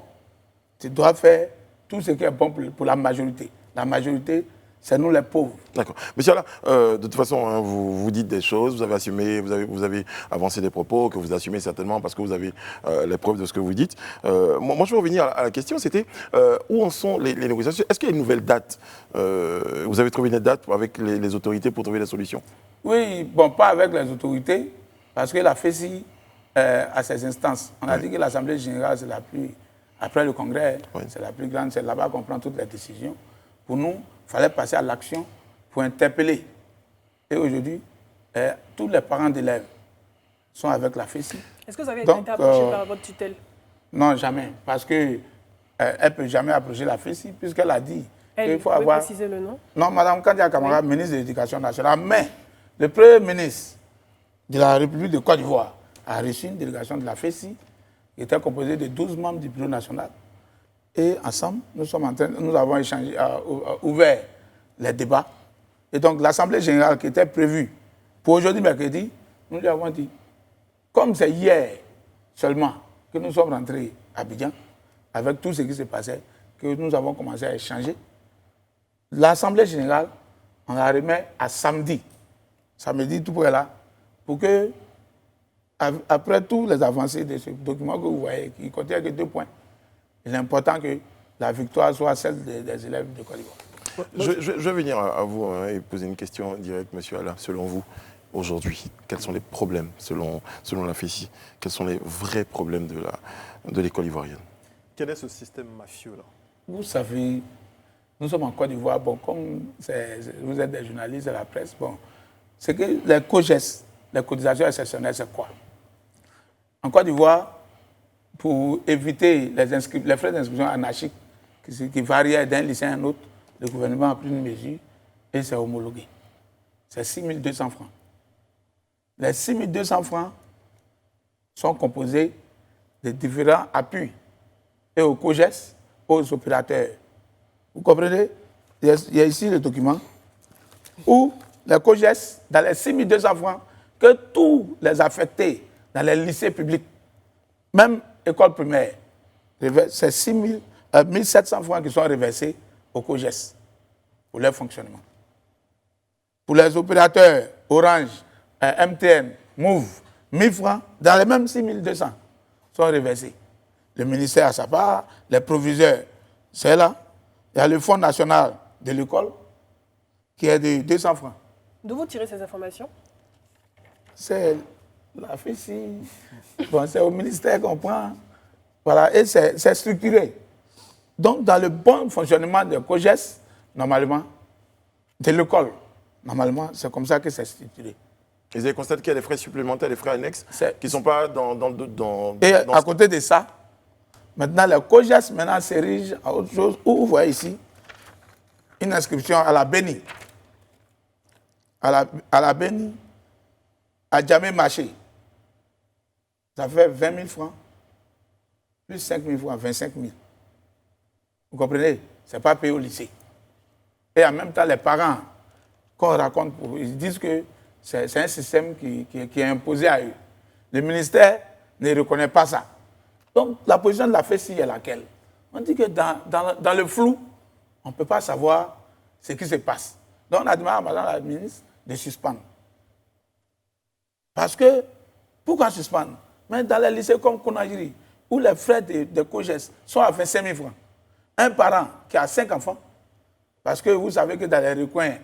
tu dois faire tout ce qui est bon pour la majorité. La majorité, c'est nous les pauvres. D'accord. Monsieur Alla, de toute façon, hein, vous dites des choses, vous avez assumé, vous avez avancé des propos que vous assumez certainement parce que vous avez les preuves de ce que vous dites. Moi, je veux revenir à la question, c'était où en sont les négociations? Est-ce qu'il y a une nouvelle date? Vous avez trouvé une date avec les autorités pour trouver des solutions? Oui, bon, pas avec les autorités, parce que la FESI a ses instances. On a dit que l'Assemblée générale, c'est la plus... Après le Congrès, c'est la plus grande, c'est là-bas qu'on prend toutes les décisions. Pour nous, il fallait passer à l'action pour interpeller. Et aujourd'hui, tous les parents d'élèves sont avec la FESI. Est-ce que vous avez été approché par votre tutelle? Non, jamais. Parce qu'elle ne peut jamais approcher la FESI, puisqu'elle a dit qu'il faut avoir... avoir... préciser le nom? Non, Madame Kandia Kamara, ministre de l'Éducation nationale. Mais le Premier ministre de la République de Côte d'Ivoire a reçu une délégation de la FESI qui était composée de 12 membres du bureau national. Et ensemble, nous avons échangé, ouvert les débats. Et donc, l'Assemblée générale qui était prévue pour aujourd'hui, mercredi, nous lui avons dit, comme c'est hier seulement que nous sommes rentrés à Abidjan, avec tout ce qui se passait, que nous avons commencé à échanger, l'Assemblée générale, on la remet à samedi. Samedi, tout près là, pour que, après tous les avancées de ce document que vous voyez, qui ne contient que 2 points, il est important que la victoire soit celle des élèves de Côte d'Ivoire. Je vais venir à vous et poser une question directe, monsieur Alla. Selon vous, aujourd'hui? Quels sont les problèmes selon la FESI? Quels sont les vrais problèmes de l'école ivoirienne? Quel est ce système mafieux-là? Vous savez, nous sommes en Côte d'Ivoire, bon, comme vous êtes des journalistes de la presse, bon, c'est que les COGES, les cotisations exceptionnelles, c'est quoi? En Côte d'Ivoire, pour éviter les frais d'inscription anarchiques qui variaient d'un lycée à un autre, le gouvernement a pris une mesure et c'est homologué. C'est 6 200 francs. Les 6 200 francs sont composés de différents appuis et aux COGES, aux opérateurs. Vous comprenez? Il y a ici le document où les COGES, dans les 6 200 francs, que tous les affectés dans les lycées publics, même école primaire, c'est 1 700 francs qui sont reversés aux COGES pour leur fonctionnement. Pour les opérateurs Orange, MTN, Move, 1000 francs, dans les mêmes 6 200 sont reversés. Le ministère a sa part, les proviseurs, c'est là. Il y a le Fonds national de l'école qui est de 200 francs. D'où vous tirez ces informations? C'est la FESI. Bon, c'est au ministère qu'on prend. Voilà, et c'est structuré. Donc, dans le bon fonctionnement de COGES, normalement, de l'école, normalement, c'est comme ça que c'est structuré. Et vous avez constaté qu'il y a des frais supplémentaires, des frais annexes qui ne sont pas dans et à côté de ça, maintenant, le COGES maintenant s'érige à autre chose. Où vous voyez ici une inscription à la Béni. À la Béni, à Djamé Marché. Ça fait 20 000 francs, plus 5 000 francs, 25 000. Vous comprenez? Ce n'est pas payé au lycée. Et en même temps, les parents, qu'on raconte, ils disent que c'est un système qui est imposé à eux. Le ministère ne reconnaît pas ça. Donc, la position de la FESI est laquelle? On dit que dans le flou, on ne peut pas savoir ce qui se passe. Donc, on a demandé à Madame la ministre de suspendre. Parce que, pourquoi suspendre? Mais dans les lycées comme Konajiri, où les frais de COGES sont à 25 000 francs, un parent qui a 5 enfants, parce que vous savez que dans les recoins,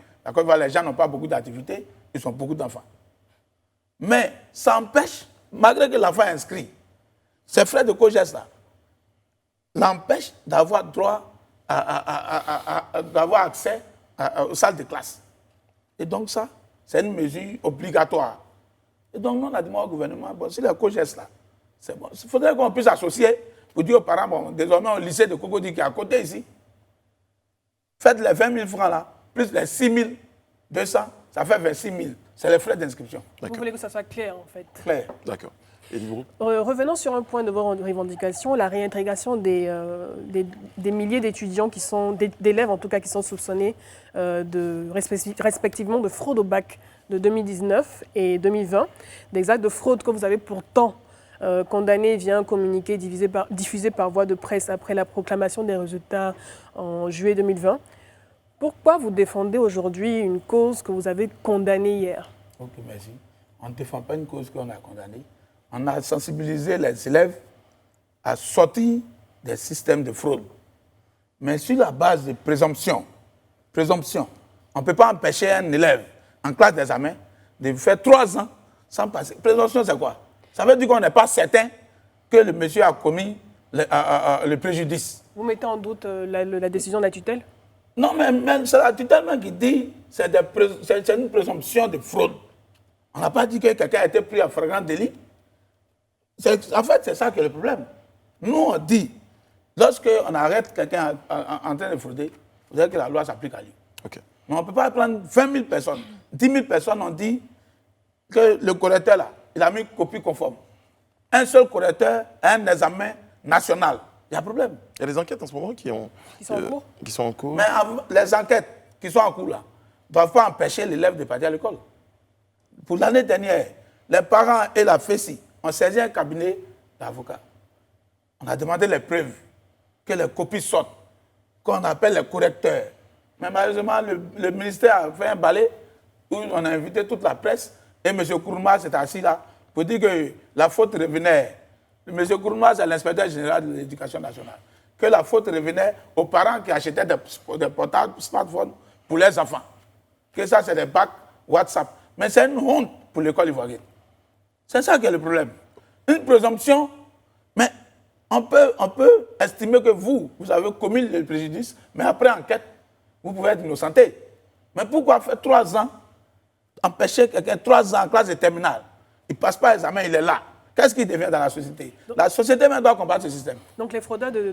les gens n'ont pas beaucoup d'activités, ils ont beaucoup d'enfants. Mais ça empêche, malgré que l'enfant est inscrit, ces frais de COGES-là l'empêchent d'avoir droit d'avoir accès aux salles de classe. Et donc ça, c'est une mesure obligatoire. Et donc nous, on a demandé au gouvernement, bon, si les COGES-là, c'est bon. Il faudrait qu'on puisse associer pour dire aux parents, bon, désormais au lycée de Cocody qui est à côté ici, faites les 20 000 francs là, plus les 6 200, ça fait 26 000. C'est les frais d'inscription. Vous voulez que ça soit clair, en fait. Clair. D'accord. Et Revenons sur un point de vos revendications, la réintégration des milliers d'étudiants qui sont, d'élèves en tout cas, qui sont soupçonnés respectivement de fraude au bac de 2019 et 2020, des actes de fraude que vous avez pourtant condamnés via un communiqué diffusé par voie de presse après la proclamation des résultats en juillet 2020. Pourquoi vous défendez aujourd'hui une cause que vous avez condamnée hier? Ok, merci. On ne défend pas une cause qu'on a condamnée. On a sensibilisé les élèves à sortir des systèmes de fraude. Mais sur la base de présomption, on ne peut pas empêcher un élève en classe d'examen de faire 3 ans sans passer. Présomption, c'est quoi? Ça veut dire qu'on n'est pas certain que le monsieur a commis le préjudice. Vous mettez en doute la décision de la tutelle? Non, mais c'est la tutelle même qui dit que c'est une présomption de fraude. On n'a pas dit que quelqu'un a été pris en flagrant délit. En fait, c'est ça qui est le problème. Nous, on dit, lorsqu'on arrête quelqu'un en train de frauder, il faudrait que la loi s'applique à lui. Okay. Mais on ne peut pas prendre 20 000 personnes. 10 000 personnes ont dit que le correcteur, là, il a mis copie conforme. Un seul correcteur a un examen national. Il y a un problème. Il y a des enquêtes en ce moment qui sont en cours. Mais les enquêtes qui sont en cours, là, ne doivent pas empêcher l'élève de partir à l'école. Pour l'année dernière, les parents et la FESI ont saisi un cabinet d'avocats. On a demandé les preuves, que les copies sortent, qu'on appelle les correcteurs. Mais malheureusement, le ministère a fait un balai où on a invité toute la presse et M. Kourouma s'est assis là pour dire que la faute revenait. M. Kourouma, c'est l'inspecteur général de l'éducation nationale. Que la faute revenait aux parents qui achetaient des portables, smartphones pour leurs enfants. Que ça, c'est des bacs WhatsApp. Mais c'est une honte pour l'école ivoirienne. C'est ça qui est le problème. Une présomption, mais on peut estimer que vous avez commis le préjudice, mais après enquête, vous pouvez être innocenté. Mais pourquoi faire 3 ans, empêcher quelqu'un 3 ans en classe de terminale, il ne passe pas l'examen, il est là. Qu'est-ce qu'il devient dans la société? La société même doit combattre ce système. Donc les fraudeurs de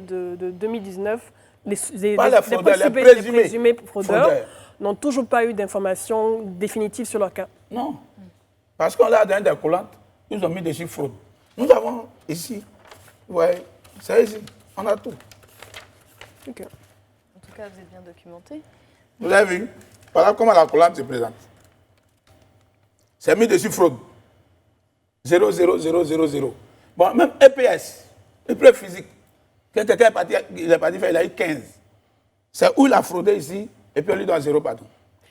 2019, les présumés fraudeurs n'ont toujours pas eu d'informations définitives sur leur cas. Non. Parce qu'on leur a donné des collantes, ils ont mis des chiffres fraudes. Nous avons ici, ouais, c'est ici, on a tout. Okay. En tout cas, vous êtes bien documenté. Vous avez vu? Voilà comment la collante se présente. C'est mis dessus fraude. 0, 0, 0, 0, 0. Bon, même EPS, épreuve physique, quand quelqu'un il est parti faire, il a eu 15. C'est où il a fraudé ici, et puis on lui donne 0 partout.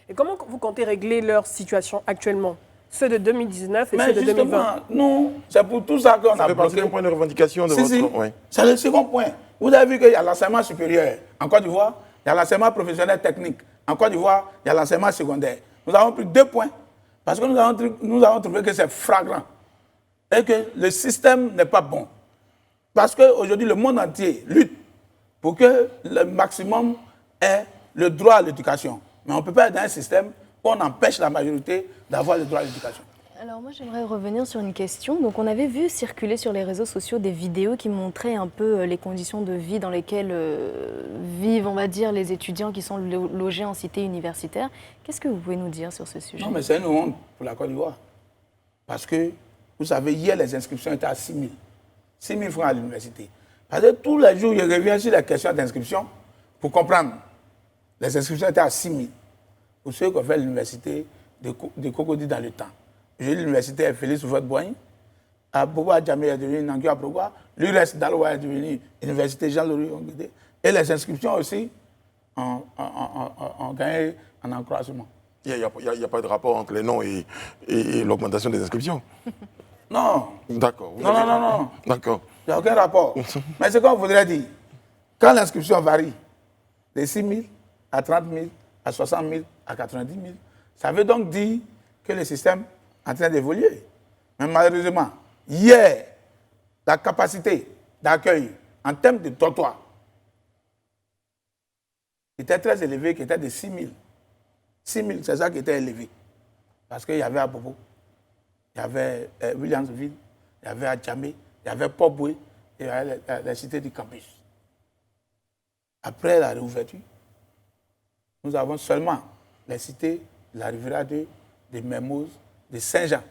Et comment vous comptez régler leur situation actuellement? Ceux de 2019 et ceux de 2020? Nous, c'est pour tout ça qu'on a bloqué. Ça fait partie d'un point de revendication de votre... Oui. C'est le second point. Vous avez vu qu'il y a l'enseignement supérieur en Côte d'Ivoire, il y a l'enseignement professionnel technique. En Côte d'Ivoire, il y a l'enseignement secondaire. Nous avons pris 2 points parce que nous avons trouvé que c'est flagrant et que le système n'est pas bon. Parce qu'aujourd'hui, le monde entier lutte pour que le maximum ait le droit à l'éducation. Mais on ne peut pas être dans un système où on empêche la majorité d'avoir le droit à l'éducation. Alors moi j'aimerais revenir sur une question. Donc on avait vu circuler sur les réseaux sociaux des vidéos qui montraient un peu les conditions de vie dans lesquelles vivent, on va dire, les étudiants qui sont logés en cité universitaire. Qu'est-ce que vous pouvez nous dire sur ce sujet? Non, mais c'est une honte pour la Côte d'Ivoire. Parce que, vous savez, hier les inscriptions étaient à 6 000. 6 000 francs à l'université. Parce que tous les jours, je reviens sur la question d'inscription pour comprendre. Les inscriptions étaient à 6 000. Pour ceux qui ont fait l'université de Cocody dans le temps. J'ai eu l'université Félix Houphouët-Boigny. À Boba Djamé est devenu Nangui Abrogwa. L'URES d'Aloua est devenu l'université Jean-Louis Onguédé. Et les inscriptions aussi ont gagné en accroissement. Il n'y a pas de rapport entre les noms et l'augmentation des inscriptions. Non. D'accord. Non. D'accord. Il n'y a aucun rapport. Mais c'est comme on voudrait dire. Quand l'inscription varie de 6 000 à 30 000, à 60 000, à 90 000, ça veut donc dire que le système est en train d'évoluer. Mais malheureusement, hier, la capacité d'accueil en termes de dortoir était très élevée, qui était de 6 000. 6 000, c'est ça qui était élevé. Parce qu'il y avait à Bobo, il y avait Williamsville, il y avait à Djamé, il y avait Port-Boué, et il y avait la cité du campus. Après la réouverture, nous avons seulement les cités de la Riviera 2, de Mermoz, de Saint-Jean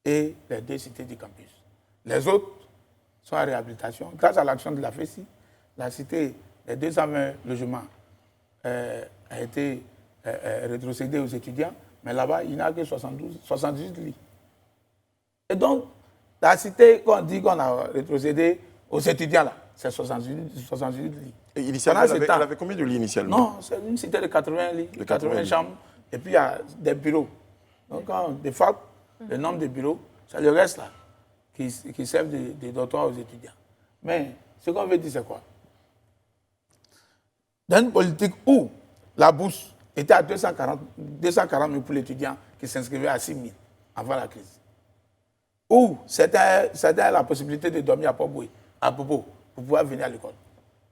et les 2 cités du campus. Les autres sont en réhabilitation. Grâce à l'action de la FESI, la cité des 220 logements a été rétrocédée aux étudiants, mais là-bas, il n'y a que 78 lits. Et donc, la cité qu'on dit qu'on a rétrocédée aux étudiants, là, c'est 78 lits. Et initialement, elle avait combien de lits initialement? Non, c'est une cité de 80 lits, de 80 chambres, et puis il y a des bureaux. Donc, de fait, le nombre de bureaux, c'est le reste là, qui servent de dortoirs aux étudiants. Mais ce qu'on veut dire, c'est quoi? Dans une politique où la bourse était à 240 000 pour l'étudiant qui s'inscrivait à 6 000 avant la crise, où c'était la possibilité de dormir à Port-Boué, à Bobo, pour pouvoir venir à l'école.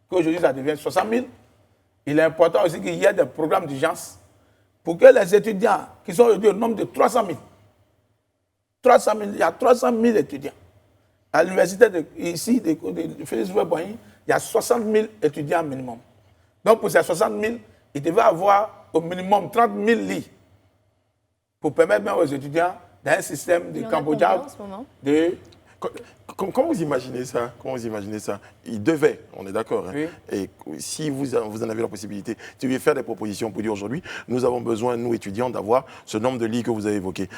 Qu'aujourd'hui, ça devient 60 000. Il est important aussi qu'il y ait des programmes d'urgence pour que les étudiants, qui sont aujourd'hui au nombre de 300 000, il y a 300 000 étudiants. À l'université de Félix Houphouët-Boigny, il y a 60 000 étudiants minimum. Donc pour ces 60 000, il devait avoir au minimum 30 000 lits pour permettre même aux étudiants d'un système de Cambodge. Comment vous imaginez ça? Il devait, on est d'accord. Hein? Oui. Et si vous en avez la possibilité, tu veux faire des propositions pour dire aujourd'hui, nous avons besoin, nous étudiants, d'avoir ce nombre de lits que vous avez évoqué.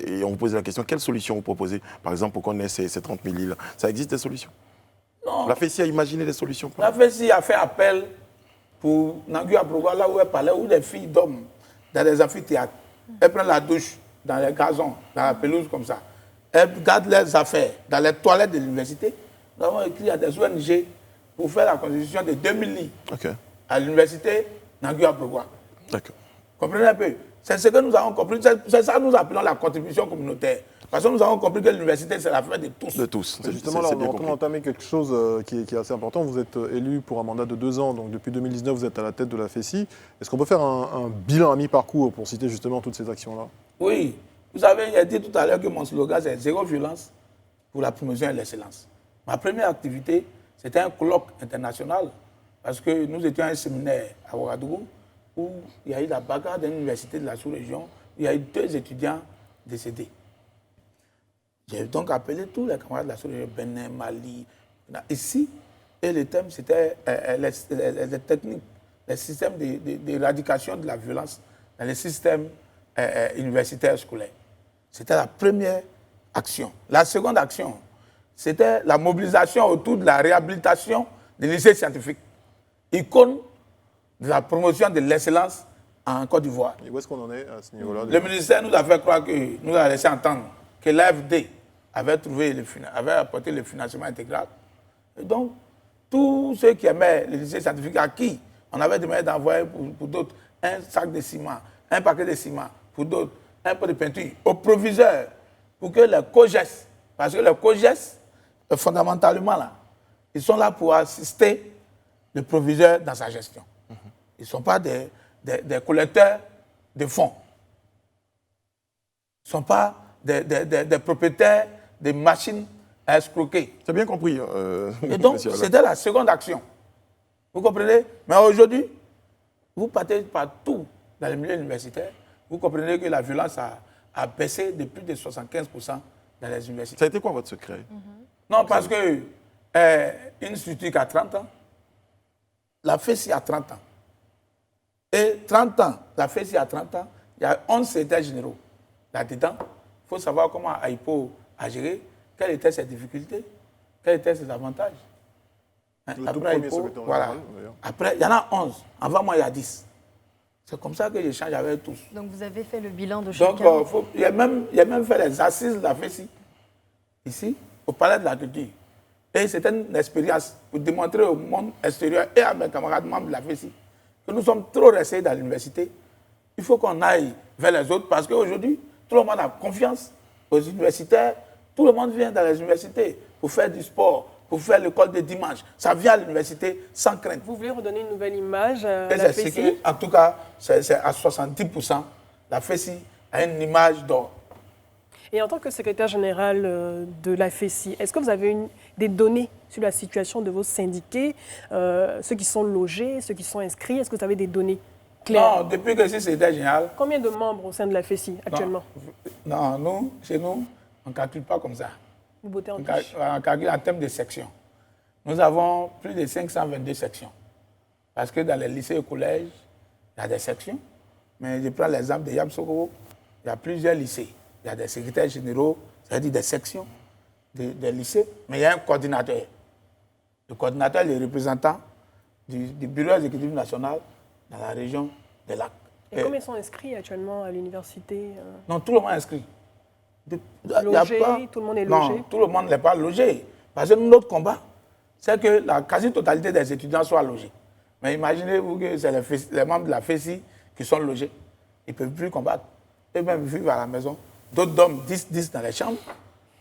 Et on vous pose la question, quelles solutions vous proposez, par exemple, pour qu'on ait ces 30 000 lits-là? Ça existe des solutions? Non. La FESI a imaginé des solutions? La FESI a fait appel pour Nangui Abrogwa, là où elle parlait, où les filles dorment dans les amphithéâtres. Elles prennent la douche dans les gazons, dans la pelouse comme ça. Elles gardent leurs affaires dans les toilettes de l'université. Nous avons écrit à des ONG pour faire la constitution de 2000 lits à l'université Nangui Abrogwa. D'accord. Comprenez un peu? C'est ce que nous avons compris. C'est ça que nous appelons la contribution communautaire. Parce que nous avons compris que l'université, c'est l'affaire de tous. De tous. Justement, là, on est en train d'entamer quelque chose qui est assez important. Vous êtes élu pour un mandat de 2 ans, donc depuis 2019, vous êtes à la tête de la FESI. Est-ce qu'on peut faire un bilan à mi-parcours pour citer justement toutes ces actions-là? Oui. Vous savez, j'ai dit tout à l'heure que mon slogan, c'est zéro violence pour la promotion et l'excellence. Ma première activité, c'était un colloque international, parce que nous étions à un séminaire à Ouagadougou, où il y a eu la bagarre d'une université de la sous-région, il y a eu 2 étudiants décédés. J'ai donc appelé tous les camarades de la sous-région, Bénin, Mali, ici, et le thème, c'était les techniques, les systèmes d'éradication de la violence dans les systèmes universitaires scolaires. C'était la première action. La seconde action, c'était la mobilisation autour de la réhabilitation des lycées scientifiques, icône de la promotion de l'excellence en Côte d'Ivoire. Et où est-ce qu'on en est à ce niveau-là? Le ministère nous a fait croire nous a laissé entendre que l'AFD avait apporté le financement intégral. Et donc, tous ceux qui aimaient les lycées scientifiques à qui on avait demandé d'envoyer pour d'autres un sac de ciment, un paquet de ciment, pour d'autres un pot de peinture, au proviseur, pour que les COGES, parce que les COGES, fondamentalement, là, ils sont là pour assister le proviseur dans sa gestion. Ils ne sont pas des collecteurs de fonds. Ils ne sont pas des propriétaires de machines à escroquer. C'est bien compris. Et donc, c'était la seconde action. Vous comprenez? Mais aujourd'hui, vous partez partout dans les milieux universitaires, vous comprenez que la violence a baissé de plus de 75% dans les universités. Ça a été quoi votre secret? Non, parce que une structure qui a 30 ans, la FESI a 30 ans. Et 30 ans, la FESI a 30 ans, il y a 11 secrétaires généraux. Là-dedans, il faut savoir comment AIPO a géré, quelles étaient ses difficultés, quels étaient ses avantages. Le tout premier secrétaire voilà. général, d'ailleurs. Après, il y en a 11. Avant moi, il y a 10. C'est comme ça que j'échange avec tous. Donc vous avez fait le bilan de Donc, chacun. il y a même fait les assises de la FESI, ici, au Palais de la Culture. Et c'était une expérience pour démontrer au monde extérieur et à mes camarades membres de la FESI que nous sommes trop restés dans l'université. Il faut qu'on aille vers les autres parce qu'aujourd'hui, tout le monde a confiance aux universitaires. Tout le monde vient dans les universités pour faire du sport, pour faire l'école de dimanche. Ça vient à l'université sans crainte. Vous voulez redonner une nouvelle image à Et la c'est FESI? en tout cas, c'est à 70%. La FESI a une image d'or. Et en tant que secrétaire général de la FESI, est-ce que vous avez des données sur la situation de vos syndiqués, ceux qui sont logés, ceux qui sont inscrits? Est-ce que vous avez des données claires? Non, depuis que je suis secrétaire général. Combien de membres au sein de la FESI actuellement? Non, chez nous, on ne calcule pas comme ça. Vous votez en On touche. calcule en termes de sections. Nous avons plus de 522 sections. Parce que dans les lycées et collèges, il y a des sections. Mais je prends l'exemple de Yamsoko, il y a plusieurs lycées. Il y a des secrétaires généraux, c'est-à-dire des sections des lycées, mais il y a un coordinateur. Le coordinateur est le représentant du bureau exécutif national dans la région des Lacs. Et combien sont inscrits actuellement à l'université? Non, tout le monde est inscrit. Logé, tout le monde est logé? Non, tout le monde n'est pas logé. Parce que notre combat, c'est que la quasi-totalité des étudiants soient logés. Mais imaginez-vous que c'est les membres de la FESI qui sont logés. Ils ne peuvent plus combattre. Eux-mêmes vivent à la maison. D'autres dorment 10 dans les chambres.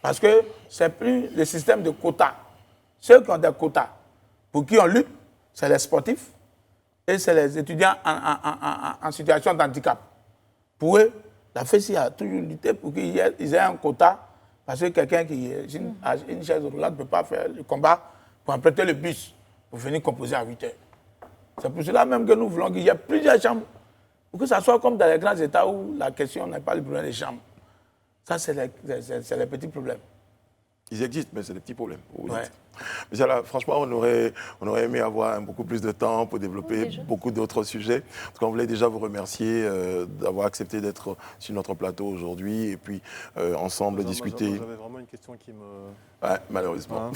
Parce que ce n'est plus le système de quotas. Ceux qui ont des quotas, pour qui on lutte, c'est les sportifs et c'est les étudiants en situation d'handicap. Pour eux, la FESI a toujours lutté pour qu'ils aient un quota, parce que quelqu'un qui a une chaise roulante ne peut pas faire le combat pour emprunter le bus, pour venir composer à 8 heures. C'est pour cela même que nous voulons qu'il y ait plusieurs chambres, pour que ça soit comme dans les grands États où la question n'est pas le problème des chambres. Ça, c'est les petits problèmes. Ils existent, mais c'est des petits problèmes. Ouais. Mais là, franchement, on aurait aimé avoir beaucoup plus de temps pour développer beaucoup d'autres sujets. En tout cas, on voulait déjà vous remercier d'avoir accepté d'être sur notre plateau aujourd'hui et puis ensemble discuter. J'avais vraiment une question qui me... Ouais, malheureusement.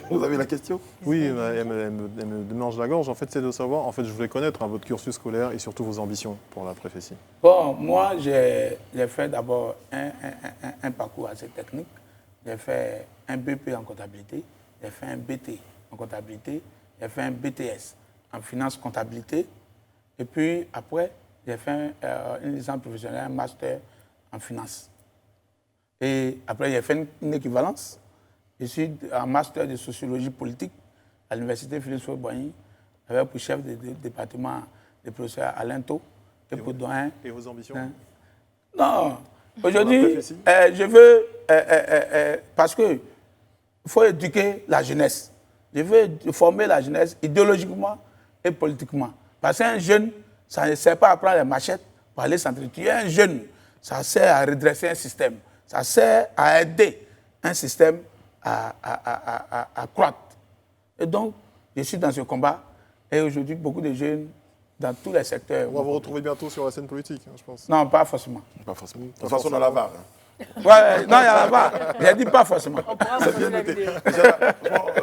Vous avez la question? Oui, elle me démange la gorge. En fait, c'est de savoir, en fait, je voulais connaître votre cursus scolaire et surtout vos ambitions pour la FESI. Bon, moi, j'ai fait d'abord un parcours assez technique. J'ai fait un BP en comptabilité, j'ai fait un BT en comptabilité, j'ai fait un BTS en finance comptabilité Et puis après, j'ai fait une licence professionnelle, un master en finance. Et après, j'ai fait une équivalence. Je suis en master de sociologie politique à l'université Philippe Sorbonne, avec pour chef de département le professeur Alain Tau. Et vos ambitions? Non, aujourd'hui, je veux, parce qu'il faut éduquer la jeunesse. Je veux former la jeunesse idéologiquement et politiquement. Parce qu'un jeune, ça ne sert pas à prendre les machettes pour aller s'entretuer. Un jeune, ça sert à redresser un système. Ça sert à aider un système à croître. Et donc, je suis dans ce combat. Et aujourd'hui, beaucoup de jeunes, dans tous les secteurs... On va vous retrouver bientôt sur la scène politique, je pense. Non, pas forcément. Pas forcément. De toute façon, dans la VAR. Ouais, non, il y a là-bas. J'ai dit pas forcément. C'est bien noté.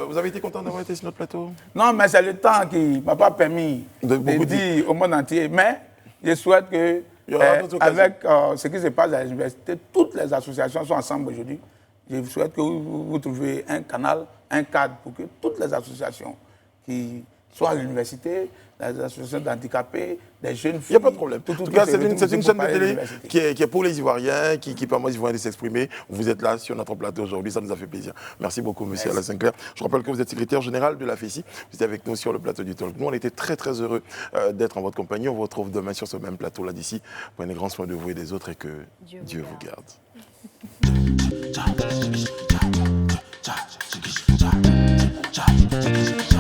Vous avez été content d'avoir été sur notre plateau? Non, mais c'est le temps qui ne m'a pas permis de dire au monde entier. Mais je souhaite que, avec ce qui se passe à l'université, toutes les associations sont ensemble aujourd'hui. Je souhaite que vous trouviez un canal, un cadre pour que toutes les associations qui soient à l'université, les associations d'handicapés, des jeunes filles... Il n'y a pas de problème. En tout cas, c'est une chaîne de télé qui est pour les Ivoiriens, qui permet aux Ivoiriens de s'exprimer. Vous êtes là sur notre plateau aujourd'hui, ça nous a fait plaisir. Merci beaucoup, monsieur Alain Sinclair. Je rappelle que vous êtes secrétaire général de la FECI. Vous êtes avec nous sur le plateau du Talk. Nous, on était très, très heureux d'être en votre compagnie. On vous retrouve demain sur ce même plateau là d'ici. Prenez grand soin de vous et des autres et que Dieu vous garde. Cha, cha, cha, cha, cha, cha, cha, cha, cha, cha.